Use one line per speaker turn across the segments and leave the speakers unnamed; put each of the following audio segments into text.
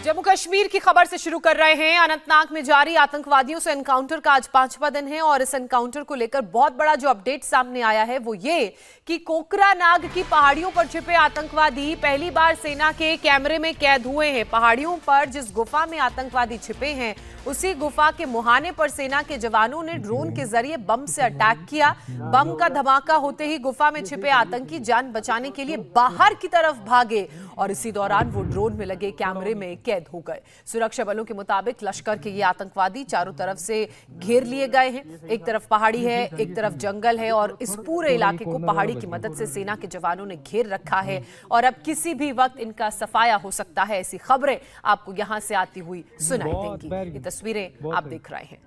जम्मू कश्मीर की खबर से शुरू कर रहे हैं। अनंतनाग में जारी आतंकवादियों से एनकाउंटर का आज 5वां दिन है और इस एनकाउंटर को लेकर बहुत बड़ा जो अपडेट सामने आया है वो ये कि कोकरानाग की पहाड़ियों पर छिपे आतंकवादी पहली बार सेना के कैमरे में कैद हुए हैं। पहाड़ियों पर जिस गुफा में आतंकवादी छिपे हैं उसी गुफा के मुहाने पर सेना के जवानों ने ड्रोन के जरिए बम से अटैक किया। बम का धमाका होते ही गुफा में छिपे आतंकी जान बचाने के लिए बाहर की तरफ भागे और इसी दौरान वो ड्रोन में लगे कैमरे में कैद हो गए। सुरक्षा बलों के मुताबिक लश्कर के ये आतंकवादी चारों तरफ से घेर लिए गए हैं। एक तरफ पहाड़ी है, एक तरफ जंगल है और इस पूरे इलाके को पहाड़ी की मदद से सेना के जवानों ने घेर रखा है और अब किसी भी वक्त इनका सफाया हो सकता है। ऐसी खबरें आपको यहां से आती हुई सुनाई देंगी। ये तस्वीरें आप देख रहे हैं।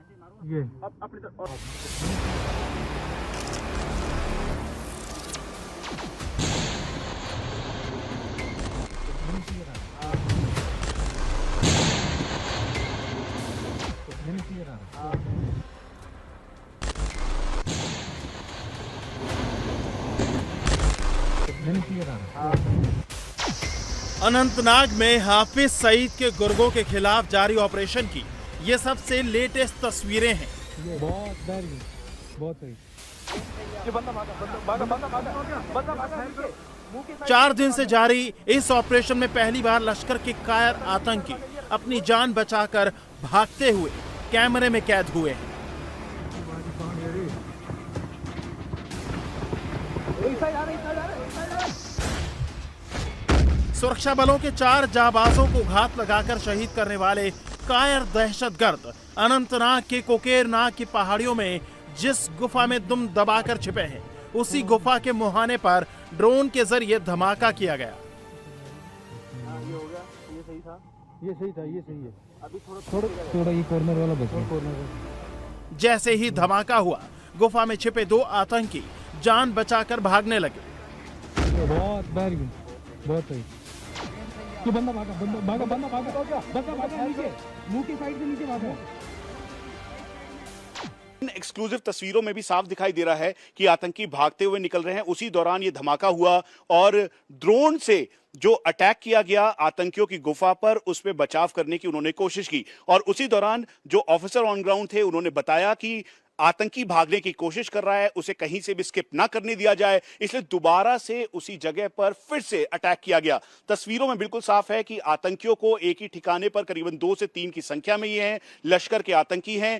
अनंतनाग में हाफिज सईद के गुर्गों के खिलाफ जारी ऑपरेशन की ये सबसे लेटेस्ट तस्वीरें हैं। बहुत 4 दिन से जारी इस ऑपरेशन में पहली बार लश्कर के कायर आतंकी अपनी जान बचाकर भागते हुए कैमरे में कैद हुए हैं। सुरक्षा बलों के 4 जाबाजों को घात लगाकर शहीद करने वाले कायर दहशतगर्द अनंतनाग के कोकेरनाग की पहाड़ियों में जिस गुफा में दुम दबाकर छिपे हैं उसी गुफा के मुहाने पर ड्रोन के जरिए धमाका किया गया।
ये सही है। अभी थोड़ा ये कॉर्नर वाला बचा।
जैसे ही धमाका हुआ गुफा में छिपे 2 आतंकी जान बचाकर भागने लगे।
बहुत सही। तो बंदा भागा नीचे, मुंह की साइड से नीचे भागा।
एक्सक्लूसिव तस्वीरों में भी साफ दिखाई दे रहा है कि आतंकी भागते हुए निकल रहे हैं। उसी दौरान ये धमाका हुआ और ड्रोन से जो अटैक किया गया आतंकियों की गुफा पर उस पे बचाव करने की उन्होंने कोशिश की और उसी दौरान जो ऑफिसर ऑन ग्राउंड थे उन्होंने बताया कि आतंकी भागने की कोशिश कर रहा है, उसे कहीं से भी स्किप ना करने दिया जाए, इसलिए दोबारा से उसी जगह पर फिर से अटैक किया गया। तस्वीरों में बिल्कुल साफ है कि आतंकियों को एक ही ठिकाने पर करीबन 2 से 3 की संख्या में ये हैं, लश्कर के आतंकी हैं।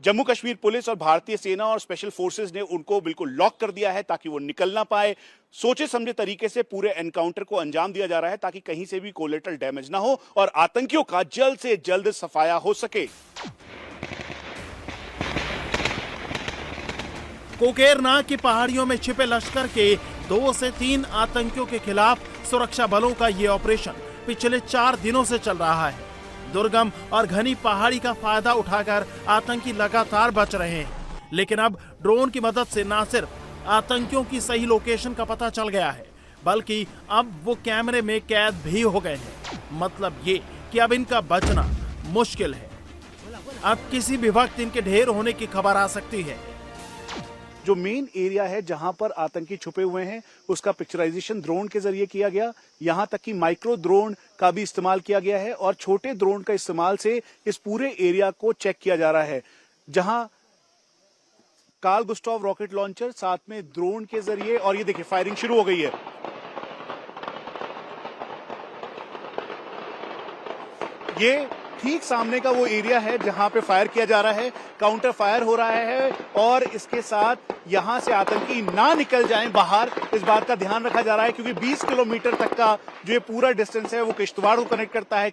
जम्मू कश्मीर पुलिस और भारतीय सेना और स्पेशल फोर्सेस ने उनको बिल्कुल लॉक कर दिया है ताकि वो निकल ना पाए। सोचे समझे तरीके से पूरे एनकाउंटर को अंजाम दिया जा रहा है ताकि कहीं से भी कोलेटरल डैमेज ना हो और आतंकियों का जल्द से जल्द सफाया हो सके।
कोकेरनाग की पहाड़ियों में छिपे लश्कर के 2 से 3 आतंकियों के खिलाफ सुरक्षा बलों का ये ऑपरेशन पिछले 4 दिनों से चल रहा है। दुर्गम और घनी पहाड़ी का फायदा उठाकर आतंकी लगातार बच रहे हैं, लेकिन अब ड्रोन की मदद से न सिर्फ आतंकियों की सही लोकेशन का पता चल गया है बल्कि अब वो कैमरे में कैद भी हो गए हैं। मतलब ये कि अब इनका बचना मुश्किल है। अब किसी भी वक्त इनके ढेर होने की खबर आ सकती है।
जो मेन एरिया है जहां पर आतंकी छुपे हुए हैं उसका पिक्चराइजेशन ड्रोन के जरिए किया गया। यहां तक कि माइक्रो ड्रोन का भी इस्तेमाल किया गया है और छोटे ड्रोन का इस्तेमाल से इस पूरे एरिया को चेक किया जा रहा है। जहां कार्ल गुस्टाव रॉकेट लॉन्चर साथ में ड्रोन के जरिए और ये देखिए फायरिंग शुरू हो गई है। ये ठीक सामने का वो एरिया है जहां पे फायर किया जा रहा है, काउंटर फायर हो रहा है और इसके साथ यहां से आतंकी ना निकल जाएं बाहर, इस बात का ध्यान रखा जा रहा है क्योंकि 20 किलोमीटर तक का जो ये पूरा डिस्टेंस है वो किश्तवाड़ को कनेक्ट करता है।